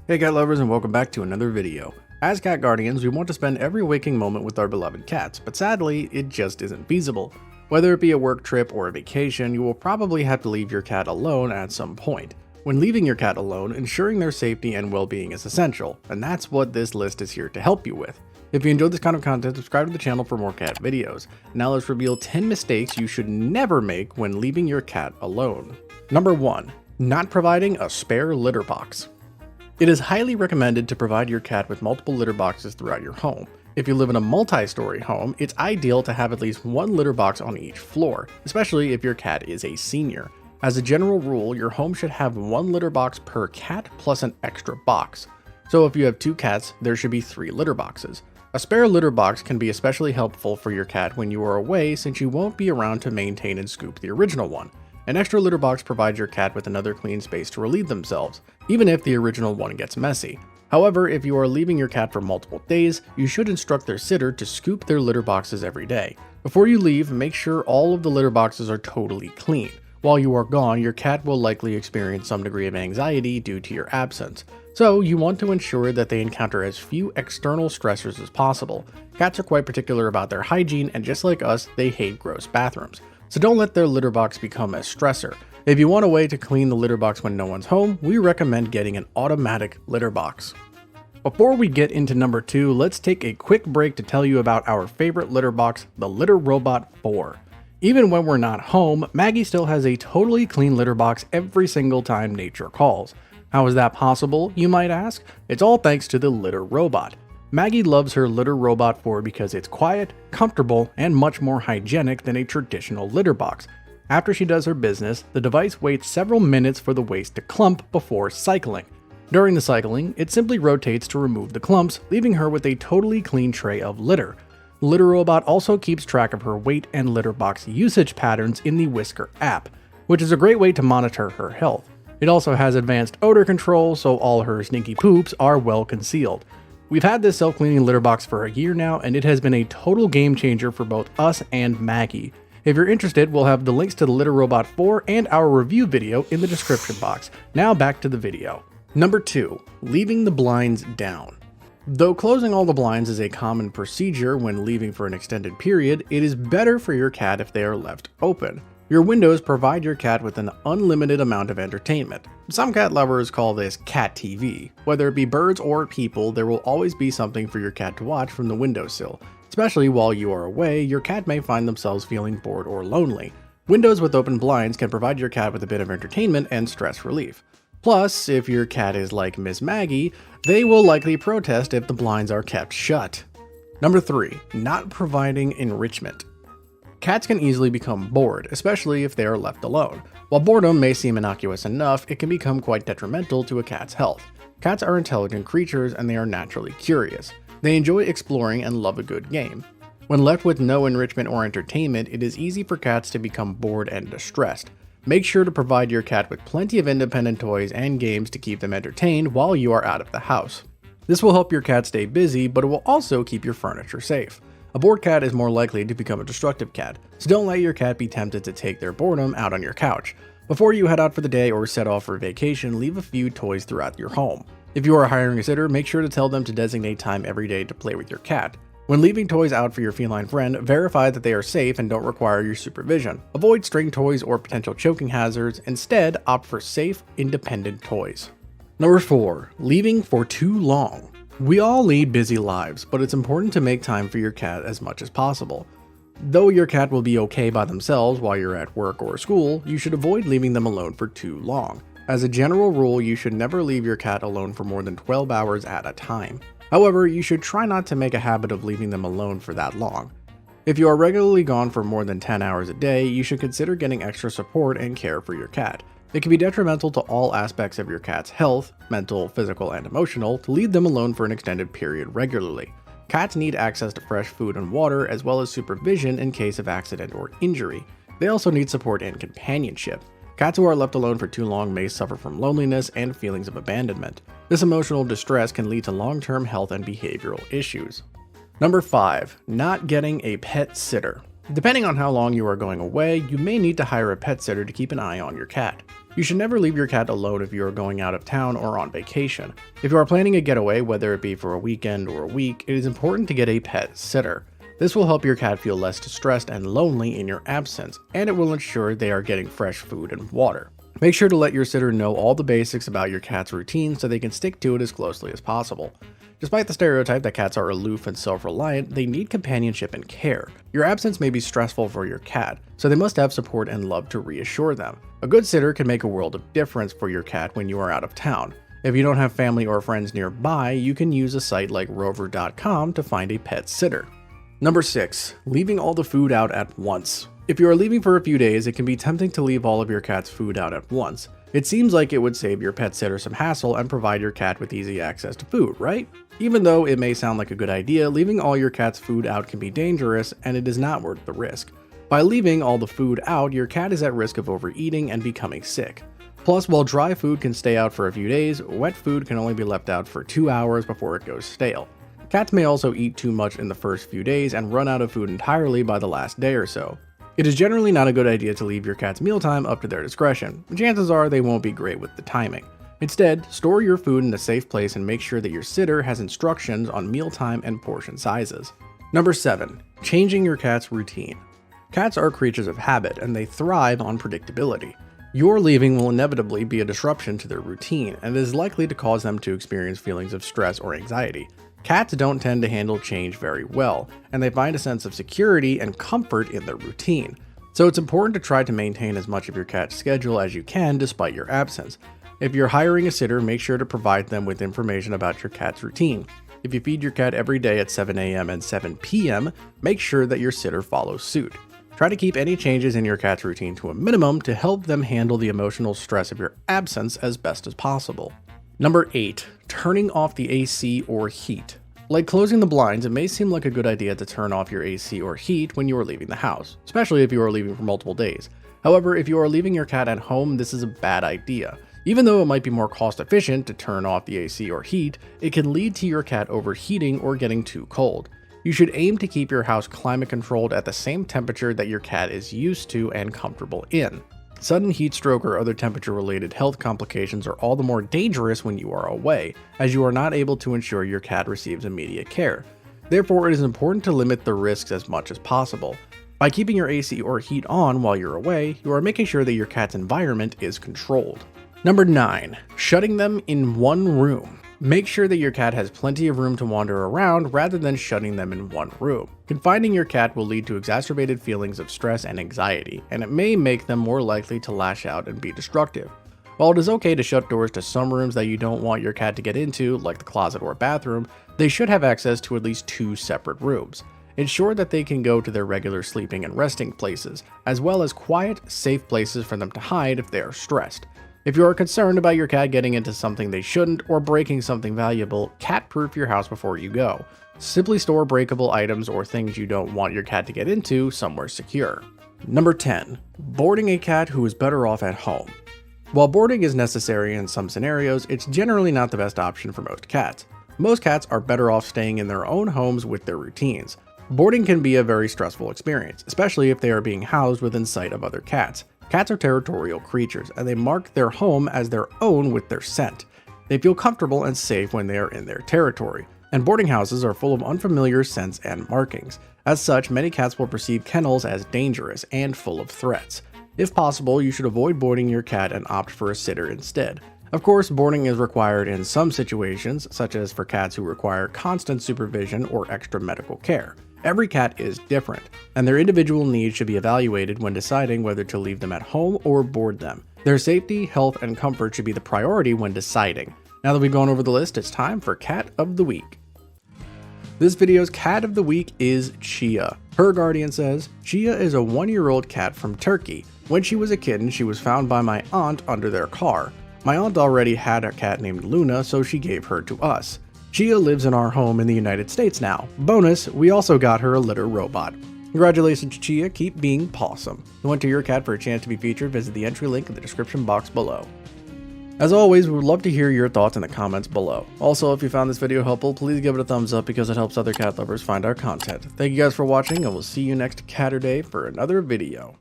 Hey cat lovers, and welcome back to another video. As cat guardians, we want to spend every waking moment with our beloved cats, but sadly, it just isn't feasible. Whether it be a work trip or a vacation, you will probably have to leave your cat alone at some point. When leaving your cat alone, ensuring their safety and well-being is essential, and that's what this list is here to help you with. If you enjoyed this kind of content, subscribe to the channel for more cat videos. Now let's reveal 10 mistakes you should never make when leaving your cat alone. Number 1. Not providing a spare litter box. It is highly recommended to provide your cat with multiple litter boxes throughout your home. If you live in a multi-story home, it's ideal to have at least one litter box on each floor, especially if your cat is a senior. As a general rule, your home should have one litter box per cat plus an extra box. So if you have 2 cats, there should be 3 litter boxes. A spare litter box can be especially helpful for your cat when you are away, since you won't be around to maintain and scoop the original one. An extra litter box provides your cat with another clean space to relieve themselves, even if the original one gets messy. However, if you are leaving your cat for multiple days, you should instruct their sitter to scoop their litter boxes every day. Before you leave, make sure all of the litter boxes are totally clean. While you are gone, your cat will likely experience some degree of anxiety due to your absence. So you want to ensure that they encounter as few external stressors as possible. Cats are quite particular about their hygiene, and just like us, they hate gross bathrooms. So don't let their litter box become a stressor. If you want a way to clean the litter box when no one's home, we recommend getting an automatic litter box. Before we get into number 2, let's take a quick break to tell you about our favorite litter box, the Litter Robot 4. Even when we're not home, Maggie still has a totally clean litter box every single time nature calls. How is that possible, you might ask? It's all thanks to the Litter Robot. Maggie loves her Litter Robot 4 because it's quiet, comfortable, and much more hygienic than a traditional litter box. After she does her business, the device waits several minutes for the waste to clump before cycling. During the cycling, it simply rotates to remove the clumps, leaving her with a totally clean tray of litter. The Litter Robot also keeps track of her weight and litter box usage patterns in the Whisker app, which is a great way to monitor her health. It also has advanced odor control, so all her sneaky poops are well concealed. We've had this self-cleaning litter box for a year now, and it has been a total game changer for both us and Maggie. If you're interested, we'll have the links to the Litter Robot 4 and our review video in the description box. Now back to the video. Number 2. Leaving the blinds down. Though closing all the blinds is a common procedure when leaving for an extended period, it is better for your cat if they are left open. Your windows provide your cat with an unlimited amount of entertainment. Some cat lovers call this cat TV. Whether it be birds or people, there will always be something for your cat to watch from the windowsill. Especially while you are away, your cat may find themselves feeling bored or lonely. Windows with open blinds can provide your cat with a bit of entertainment and stress relief. Plus, if your cat is like Miss Maggie, they will likely protest if the blinds are kept shut. Number 3. Not providing enrichment. Cats can easily become bored, especially if they are left alone. While boredom may seem innocuous enough, it can become quite detrimental to a cat's health. Cats are intelligent creatures, and they are naturally curious. They enjoy exploring and love a good game. When left with no enrichment or entertainment, it is easy for cats to become bored and distressed. Make sure to provide your cat with plenty of independent toys and games to keep them entertained while you are out of the house. This will help your cat stay busy, but it will also keep your furniture safe. A bored cat is more likely to become a destructive cat, so don't let your cat be tempted to take their boredom out on your couch. Before you head out for the day or set off for vacation, leave a few toys throughout your home. If you are hiring a sitter, make sure to tell them to designate time every day to play with your cat. When leaving toys out for your feline friend, verify that they are safe and don't require your supervision. Avoid string toys or potential choking hazards. Instead, opt for safe, independent toys. Number 4. Leaving for too long. We all lead busy lives, but it's important to make time for your cat as much as possible. Though your cat will be okay by themselves while you're at work or school, you should avoid leaving them alone for too long. As a general rule, you should never leave your cat alone for more than 12 hours at a time. However, you should try not to make a habit of leaving them alone for that long. If you are regularly gone for more than 10 hours a day, you should consider getting extra support and care for your cat. It can be detrimental to all aspects of your cat's health, mental, physical, and emotional, to leave them alone for an extended period regularly. Cats need access to fresh food and water, as well as supervision in case of accident or injury. They also need support and companionship. Cats who are left alone for too long may suffer from loneliness and feelings of abandonment. This emotional distress can lead to long-term health and behavioral issues. Number 5. Not getting a pet sitter. Depending on how long you are going away, you may need to hire a pet sitter to keep an eye on your cat. You should never leave your cat alone if you are going out of town or on vacation. If you are planning a getaway, whether it be for a weekend or a week, it is important to get a pet sitter. This will help your cat feel less stressed and lonely in your absence, and it will ensure they are getting fresh food and water. Make sure to let your sitter know all the basics about your cat's routine so they can stick to it as closely as possible. Despite the stereotype that cats are aloof and self-reliant, they need companionship and care. Your absence may be stressful for your cat, so they must have support and love to reassure them. A good sitter can make a world of difference for your cat when you are out of town. If you don't have family or friends nearby, you can use a site like rover.com to find a pet sitter. Number 6. Leaving all the food out at once. If you are leaving for a few days, it can be tempting to leave all of your cat's food out at once. It seems like it would save your pet sitter some hassle and provide your cat with easy access to food, right? Even though it may sound like a good idea, leaving all your cat's food out can be dangerous and it is not worth the risk. By leaving all the food out, your cat is at risk of overeating and becoming sick. Plus, while dry food can stay out for a few days, wet food can only be left out for 2 hours before it goes stale. Cats may also eat too much in the first few days and run out of food entirely by the last day or so. It is generally not a good idea to leave your cat's mealtime up to their discretion. Chances are they won't be great with the timing. Instead, store your food in a safe place and make sure that your sitter has instructions on mealtime and portion sizes. Number 7. Changing your cat's routine. Cats are creatures of habit and they thrive on predictability. Your leaving will inevitably be a disruption to their routine and is likely to cause them to experience feelings of stress or anxiety. Cats don't tend to handle change very well, and they find a sense of security and comfort in their routine. So it's important to try to maintain as much of your cat's schedule as you can despite your absence. If you're hiring a sitter, make sure to provide them with information about your cat's routine. If you feed your cat every day at 7 a.m. and 7 p.m., make sure that your sitter follows suit. Try to keep any changes in your cat's routine to a minimum to help them handle the emotional stress of your absence as best as possible. Number 8. Turning off the AC or heat. Like closing the blinds, it may seem like a good idea to turn off your AC or heat when you are leaving the house, especially if you are leaving for multiple days. However, if you are leaving your cat at home, this is a bad idea. Even though it might be more cost efficient to turn off the AC or heat, it can lead to your cat overheating or getting too cold. You should aim to keep your house climate controlled at the same temperature that your cat is used to and comfortable in. Sudden heat stroke or other temperature-related health complications are all the more dangerous when you are away, as you are not able to ensure your cat receives immediate care. Therefore, it is important to limit the risks as much as possible. By keeping your AC or heat on while you're away, you are making sure that your cat's environment is controlled. Number 9. Shutting them in one room. Make sure that your cat has plenty of room to wander around rather than shutting them in one room. Confining your cat will lead to exacerbated feelings of stress and anxiety, and it may make them more likely to lash out and be destructive. While it is okay to shut doors to some rooms that you don't want your cat to get into, like the closet or bathroom, they should have access to at least 2 separate rooms. Ensure that they can go to their regular sleeping and resting places, as well as quiet, safe places for them to hide if they are stressed. If you are concerned about your cat getting into something they shouldn't or breaking something valuable, cat-proof your house before you go. Simply store breakable items or things you don't want your cat to get into somewhere secure. Number 10. Boarding a cat who is better off at home. While boarding is necessary in some scenarios, it's generally not the best option for most cats. Most cats are better off staying in their own homes with their routines. Boarding can be a very stressful experience, especially if they are being housed within sight of other cats. Cats are territorial creatures, and they mark their home as their own with their scent. They feel comfortable and safe when they are in their territory, and boarding houses are full of unfamiliar scents and markings. As such, many cats will perceive kennels as dangerous and full of threats. If possible, you should avoid boarding your cat and opt for a sitter instead. Of course, boarding is required in some situations, such as for cats who require constant supervision or extra medical care. Every cat is different, and their individual needs should be evaluated when deciding whether to leave them at home or board them. Their safety, health, and comfort should be the priority when deciding. Now that we've gone over the list, it's time for Cat of the Week. This video's Cat of the Week is Chia. Her guardian says, Chia is a 1-year-old cat from Turkey. When she was a kitten, she was found by my aunt under their car. My aunt already had a cat named Luna, so she gave her to us. Chia lives in our home in the United States now. Bonus, we also got her a litter robot. Congratulations, Chia, keep being PAWSOME. To enter your cat for a chance to be featured, visit the entry link in the description box below. As always, we would love to hear your thoughts in the comments below. Also, if you found this video helpful, please give it a thumbs up because it helps other cat lovers find our content. Thank you guys for watching, and we'll see you next Catterday for another video.